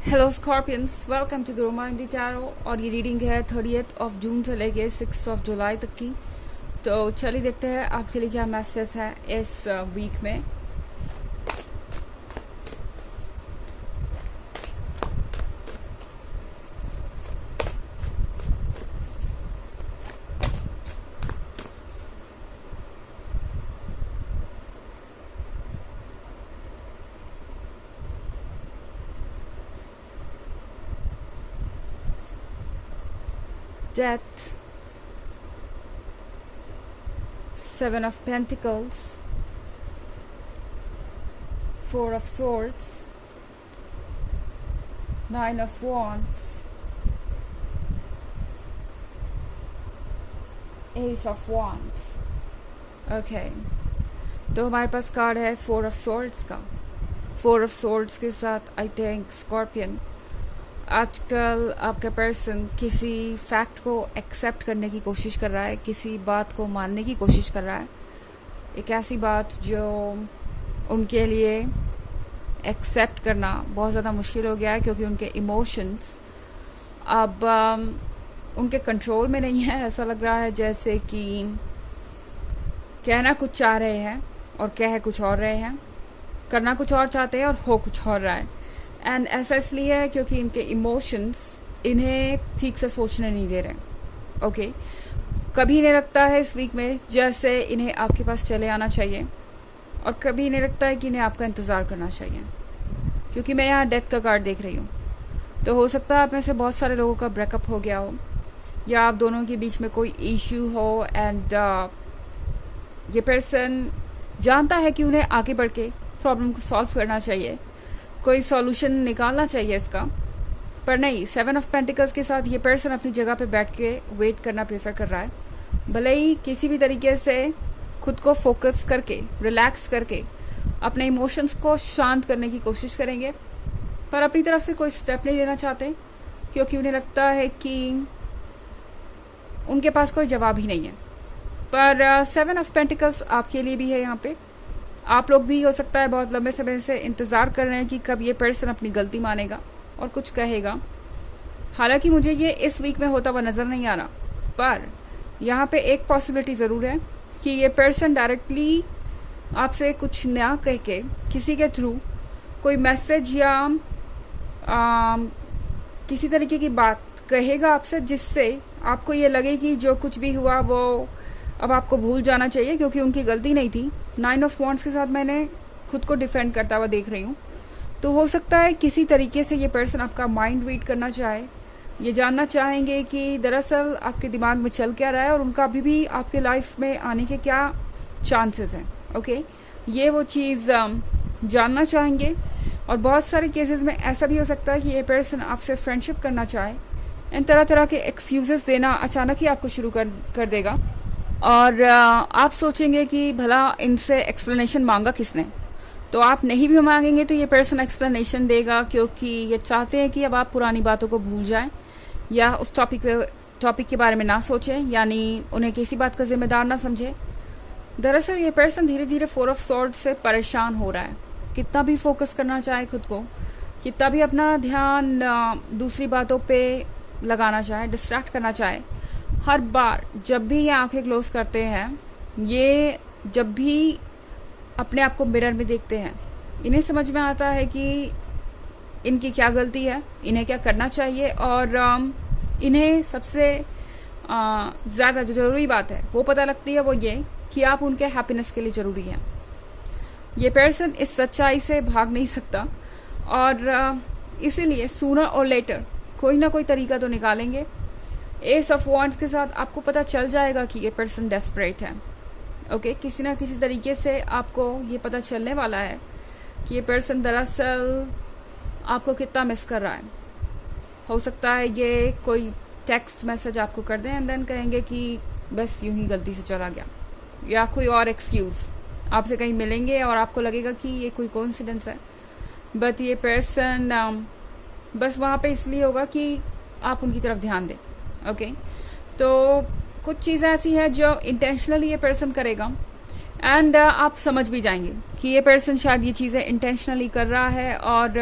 Hello Scorpions, welcome to Guru माइंडी tarot. और ये reading है 30 जून से लेके 6 जुलाई तक की। तो चलिए देखते हैं आपके लिए क्या मैसेज है इस वीक में। Death, 7 of Pentacles, 4 of Swords, 9 of Wands, Ace of Wands। Okay, तो हमारे पास कार्ड है 4 ऑफ Swords का। 4 ऑफ Swords के साथ आई थिंक स्कॉर्पियन, आजकल आपका पर्सन किसी फैक्ट को एक्सेप्ट करने की कोशिश कर रहा है, किसी बात को मानने की कोशिश कर रहा है। एक ऐसी बात जो उनके लिए एक्सेप्ट करना बहुत ज़्यादा मुश्किल हो गया है, क्योंकि उनके इमोशंस अब उनके कंट्रोल में नहीं है। ऐसा लग रहा है जैसे कि कहना कुछ चाह रहे हैं और कह कुछ और रहे हैं, करना कुछ और चाहते हैं और हो कुछ और रहा है। एंड ऐसा इसलिए है क्योंकि इनके इमोशंस इन्हें ठीक से सोचने नहीं दे रहे। ओके, कभी इन्हें लगता है इस वीक में जैसे इन्हें आपके पास चले आना चाहिए, और कभी इन्हें लगता है कि इन्हें आपका इंतज़ार करना चाहिए, क्योंकि मैं यहाँ डेथ का कार्ड देख रही हूँ। तो हो सकता है आप में से बहुत सारे लोगों का ब्रेकअप हो गया हो, या आप दोनों के बीच में कोई इश्यू हो, एंड ये पर्सन जानता है कि उन्हें आगे बढ़ के प्रॉब्लम को सॉल्व करना चाहिए, कोई सॉल्यूशन निकालना चाहिए इसका, पर नहीं। 7 ऑफ पेंटिकल्स के साथ ये पर्सन अपनी जगह पे बैठ के वेट करना प्रेफर कर रहा है। भले ही किसी भी तरीके से खुद को फोकस करके, रिलैक्स करके अपने इमोशंस को शांत करने की कोशिश करेंगे, पर अपनी तरफ से कोई स्टेप नहीं लेना चाहते, क्योंकि उन्हें लगता है कि उनके पास कोई जवाब ही नहीं है। पर 7 ऑफ पेंटिकल्स आपके लिए भी है यहाँ पे। आप लोग भी हो सकता है बहुत लंबे समय से इंतज़ार कर रहे हैं कि कब ये पर्सन अपनी गलती मानेगा और कुछ कहेगा। हालांकि मुझे ये इस वीक में होता हुआ नज़र नहीं आ रहा, पर यहाँ पे एक पॉसिबिलिटी ज़रूर है कि ये पर्सन डायरेक्टली आपसे कुछ नया कह के, किसी के थ्रू कोई मैसेज या किसी तरीके की बात कहेगा आपसे, जिससे आपको ये लगे कि जो कुछ भी हुआ वो अब आपको भूल जाना चाहिए, क्योंकि उनकी गलती नहीं थी। 9 ऑफ वॉन्ड्स के साथ मैंने खुद को डिफेंड करता हुआ देख रही हूँ। तो हो सकता है किसी तरीके से ये पर्सन आपका माइंड रीड करना चाहे, ये जानना चाहेंगे कि दरअसल आपके दिमाग में चल क्या रहा है और उनका अभी भी आपके लाइफ में आने के क्या चांसेस हैं। ओके, ये वो चीज़ जानना चाहेंगे। और बहुत सारे केसेस में ऐसा भी हो सकता है कि ये पर्सन आपसे फ्रेंडशिप करना चाहे, एंड तरह तरह के एक्सक्यूजेस देना अचानक ही आपको शुरू कर देगा, और आप सोचेंगे कि भला इनसे एक्सप्लेनेशन मांगा किसने। तो आप नहीं भी मांगेंगे तो ये पर्सन एक्सप्लेनेशन देगा, क्योंकि ये चाहते हैं कि अब आप पुरानी बातों को भूल जाएं या उस टॉपिक के बारे में ना सोचें, यानी उन्हें किसी बात का जिम्मेदार ना समझे। दरअसल ये पर्सन धीरे धीरे 4 ऑफ सॉर्ड से परेशान हो रहा है। कितना भी फोकस करना चाहे खुद को, कितना भी अपना ध्यान दूसरी बातों पे लगाना चाहे, डिस्ट्रैक्ट करना चाहे, हर बार जब भी ये आंखें क्लोज करते हैं, ये जब भी अपने आप को मिरर में देखते हैं, इन्हें समझ में आता है कि इनकी क्या गलती है, इन्हें क्या करना चाहिए, और इन्हें सबसे ज़्यादा जो ज़रूरी बात है वो पता लगती है, वो ये कि आप उनके हैप्पीनेस के लिए ज़रूरी हैं। ये पर्सन इस सच्चाई से भाग नहीं सकता, और इसीलिए सूनर और लेटर कोई ना कोई तरीका तो निकालेंगे। एस ऑफ वॉन्ड्स के साथ आपको पता चल जाएगा कि ये पर्सन डेस्परेट है। ओके, किसी ना किसी तरीके से आपको ये पता चलने वाला है कि ये पर्सन दरअसल आपको कितना मिस कर रहा है। हो सकता है ये कोई टेक्स्ट मैसेज आपको कर दें एंड देन कहेंगे कि बस यूं ही गलती से चला गया, या कोई और एक्सक्यूज़। आपसे कहीं मिलेंगे और आपको लगेगा कि ये कोई कोइंसिडेंस है, बट ये पर्सन बस वहाँ पे इसलिए होगा कि आप उनकी तरफ ध्यान दें। ओके, तो कुछ चीज़ें ऐसी हैं जो इंटेंशनली ये पर्सन करेगा, एंड आप समझ भी जाएंगे कि ये पर्सन शायद ये चीज़ें इंटेंशनली कर रहा है, और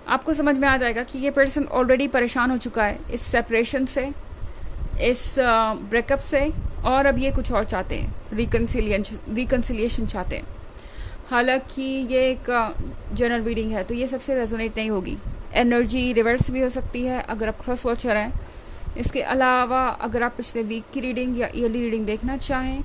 आपको समझ में आ जाएगा कि ये पर्सन ऑलरेडी परेशान हो चुका है इस सेपरेशन से, इस ब्रेकअप से, और अब ये कुछ और चाहते हैं, रिकन्सिलिएशन चाहते हैं। हालांकि ये एक जनरल रीडिंग है तो ये सबसे रेजोनेट नहीं होगी। एनर्जी रिवर्स भी हो सकती है अगर आप क्रॉस वॉचर हैं। इसके अलावा अगर आप पिछले वीक की रीडिंग या ईयरली रीडिंग देखना चाहें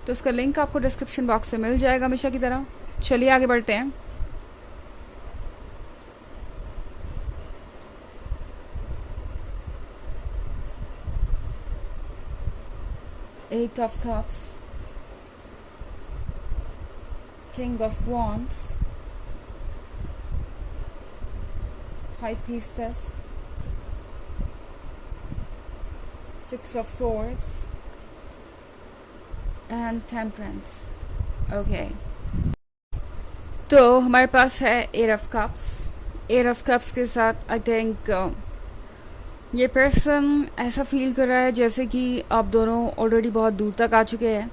तो उसका लिंक आपको डिस्क्रिप्शन बॉक्स से मिल जाएगा हमेशा की तरह। चलिए आगे बढ़ते हैं। Eight of Cups, King of Wands, High Priestess, Six of Swords and Temperance. Okay. तो हमारे पास है eight of cups. Eight of cups के साथ आई थिंक ये पर्सन ऐसा फील कर रहा है जैसे कि आप दोनों ऑलरेडी बहुत दूर तक आ चुके हैं।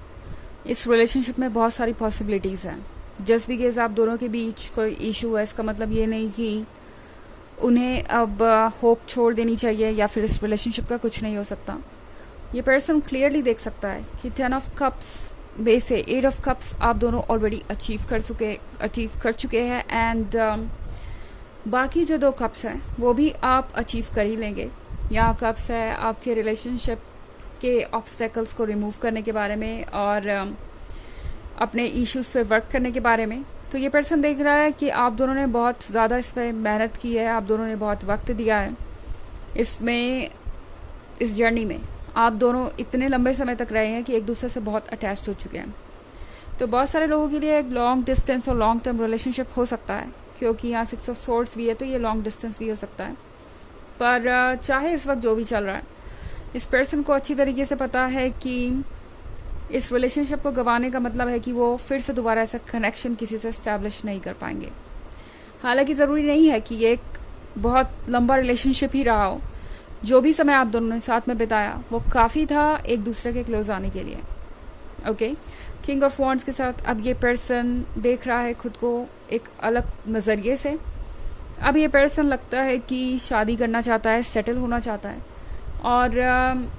इस रिलेशनशिप में बहुत सारी पॉसिबिलिटीज़ हैं। जस्ट बिकॉज आप दोनों के बीच कोई इशू है इसका मतलब ये नहीं कि उन्हें अब होप छोड़ देनी चाहिए या फिर इस रिलेशनशिप का कुछ नहीं हो सकता। ये पर्सन क्लियरली देख सकता है कि 10 ऑफ कप्स बेस से 8 ऑफ कप्स आप दोनों ऑलरेडी अचीव कर चुके हैं एंड बाकी जो 2 कप्स हैं वो भी आप अचीव कर ही लेंगे। यहाँ कप्स है आपके रिलेशनशिप के ऑब्स्टेकल्स को रिमूव करने के बारे में और अपने इश्यूज पे वर्क करने के बारे में। तो ये पर्सन देख रहा है कि आप दोनों ने बहुत ज़्यादा इस पर मेहनत की है, आप दोनों ने बहुत वक्त दिया है इसमें। इस जर्नी में आप दोनों इतने लंबे समय तक रहे हैं कि एक दूसरे से बहुत अटैच्ड हो चुके हैं। तो बहुत सारे लोगों के लिए एक लॉन्ग डिस्टेंस और लॉन्ग टर्म रिलेशनशिप हो सकता है, क्योंकि यहाँ 6 ऑफ सोर्ड्स भी है तो ये लॉन्ग डिस्टेंस भी हो सकता है। पर चाहे इस वक्त जो भी चल रहा है, इस पर्सन को अच्छी तरीके से पता है कि इस रिलेशनशिप को गंवाने का मतलब है कि वो फिर से दोबारा ऐसा कनेक्शन किसी से इस्टेब्लिश नहीं कर पाएंगे। हालांकि ज़रूरी नहीं है कि ये एक बहुत लंबा रिलेशनशिप ही रहा हो। जो भी समय आप दोनों ने साथ में बिताया वो काफ़ी था एक दूसरे के क्लोज आने के लिए। ओके, किंग ऑफ वॉन्ड्स के साथ अब ये पर्सन देख रहा है खुद को एक अलग नज़रिए से। अब ये पर्सन लगता है कि शादी करना चाहता है, सेटल होना चाहता है और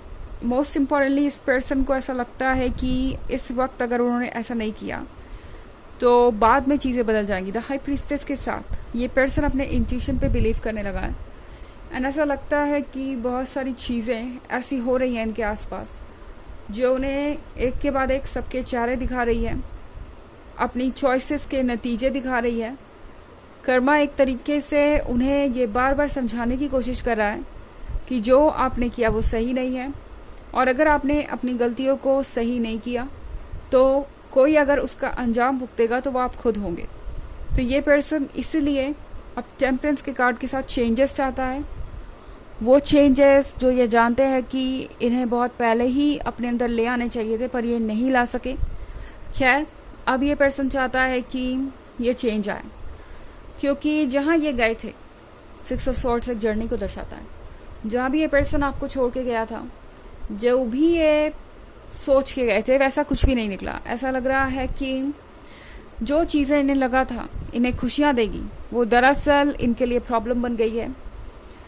मोस्ट इम्पॉर्टेंटली इस पर्सन को ऐसा लगता है कि इस वक्त अगर उन्होंने ऐसा नहीं किया तो बाद में चीज़ें बदल जाएंगी। द हाई प्रीस्टेस के साथ ये पर्सन अपने इंट्यूशन पे बिलीव करने लगा है एंड ऐसा लगता है कि बहुत सारी चीज़ें ऐसी हो रही हैं इनके आसपास जो उन्हें एक के बाद एक सबके चेहरे दिखा रही है, अपनी चॉइसेस के नतीजे दिखा रही है। कर्मा एक तरीके से उन्हें ये बार बार समझाने की कोशिश कर रहा है कि जो आपने किया वो सही नहीं है और अगर आपने अपनी गलतियों को सही नहीं किया तो कोई अगर उसका अंजाम भुगतेगा तो वो आप खुद होंगे। तो ये पर्सन इसीलिए अब टेम्परेंस के कार्ड के साथ चेंजेस चाहता है। वो चेंजेस जो ये जानते हैं कि इन्हें बहुत पहले ही अपने अंदर ले आने चाहिए थे पर ये नहीं ला सके। खैर, अब ये पर्सन चाहता है कि ये चेंज आए, क्योंकि जहाँ ये गए थे 6 ऑफ सॉर्ड्स एक जर्नी को दर्शाता है। जहाँ भी ये पर्सन आपको छोड़ के गया था, जो भी ये सोच के गए थे वैसा कुछ भी नहीं निकला। ऐसा लग रहा है कि जो चीज़ें इन्हें लगा था इन्हें खुशियाँ देगी वो दरअसल इनके लिए प्रॉब्लम बन गई है।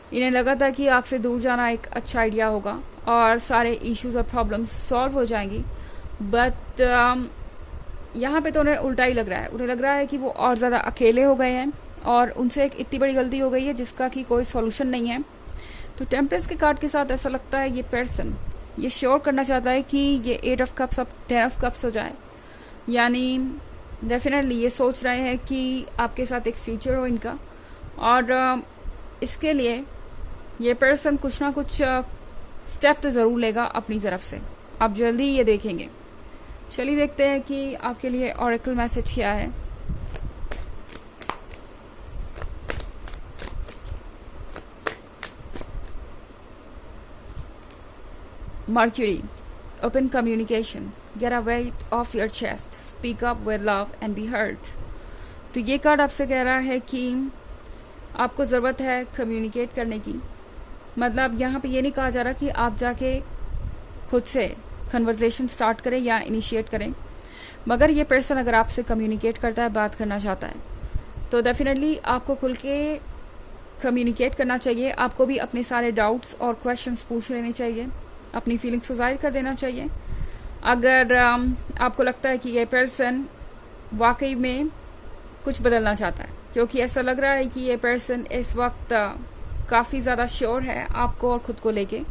इन्हें लगा था कि आपसे दूर जाना एक अच्छा आइडिया होगा और सारे इश्यूज और प्रॉब्लम्स सॉल्व हो जाएंगी, बट यहाँ पे तो उन्हें उल्टा ही लग रहा है। उन्हें लग रहा है कि वो और ज़्यादा अकेले हो गए हैं और उनसे एक इतनी बड़ी गलती हो गई है जिसका कि कोई सॉल्यूशन नहीं है। तो टेम्परेंस के कार्ड के साथ ऐसा लगता है ये पर्सन ये श्योर करना चाहता है कि ये 8 ऑफ कप्स अब 10 ऑफ कप्स हो जाए। यानी डेफिनेटली ये सोच रहे हैं कि आपके साथ एक फ्यूचर हो इनका और इसके लिए ये पर्सन कुछ ना कुछ स्टेप तो ज़रूर लेगा अपनी तरफ से। आप जल्दी ये देखेंगे। चलिए देखते हैं कि आपके लिए ऑरेकल मैसेज क्या है। Mercury, open communication, get a weight off your chest, speak up with love and be heard। तो ये कार्ड आपसे कह रहा है कि आपको ज़रूरत है कम्युनिकेट करने की। मतलब यहाँ पे ये नहीं कहा जा रहा कि आप जाके खुद से कन्वर्सेशन स्टार्ट करें या इनिशिएट करें, मगर ये पर्सन अगर आपसे कम्युनिकेट करता है, बात करना चाहता है, तो डेफिनेटली आपको खुल के कम्युनिकेट करना चाहिए, आपको भी अपने सारे डाउट्स और क्वेश्चंस पूछ लेने चाहिए, अपनी फीलिंग्स को जाहिर कर देना चाहिए। अगर आपको लगता है कि ये पर्सन वाकई में कुछ बदलना चाहता है, क्योंकि ऐसा लग रहा है कि ये पर्सन इस वक्त काफ़ी ज़्यादा श्योर है आपको और ख़ुद को लेके।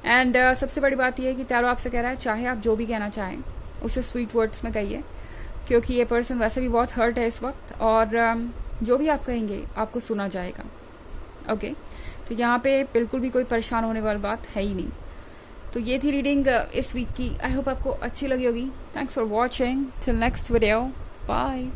एंड सबसे बड़ी बात यह है कि टैरो आपसे कह रहा है चाहे आप जो भी कहना चाहें उसे स्वीट वर्ड्स में कहिए, क्योंकि ये पर्सन वैसे भी बहुत हर्ट है इस वक्त, और जो भी आप कहेंगे आपको सुना जाएगा। ओके, तो यहाँ पे बिल्कुल भी कोई परेशान होने वाली बात है ही नहीं। तो ये थी रीडिंग इस वीक की। आई होप आपको अच्छी लगी होगी। Thanks for watching, till next video, bye.